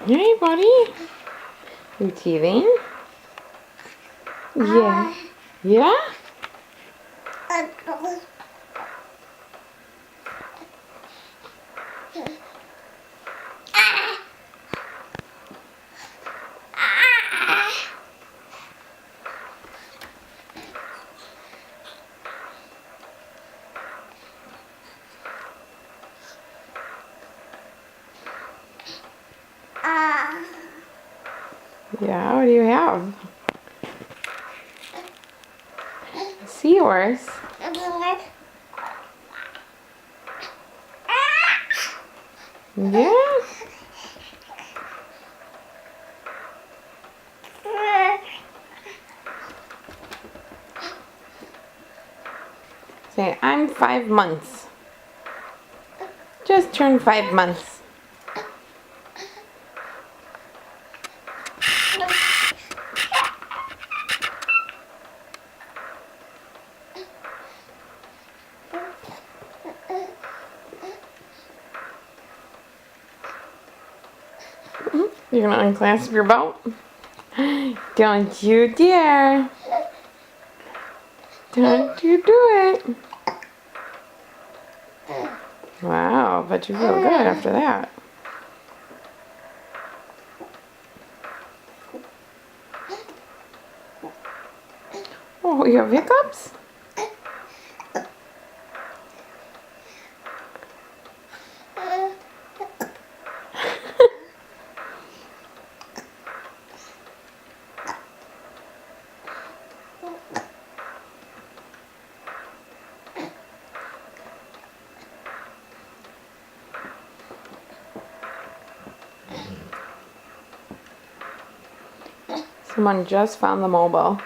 Hey, buddy. You teething? Yeah. Yeah? Yeah, what do you have? A seahorse. Yeah? Say, I'm 5 months. Just turned 5 months. You're gonna unclasp your belt? Don't you dare. Don't you do it. Wow, but you feel good after that. Oh, you have hiccups? Someone just found the mobile.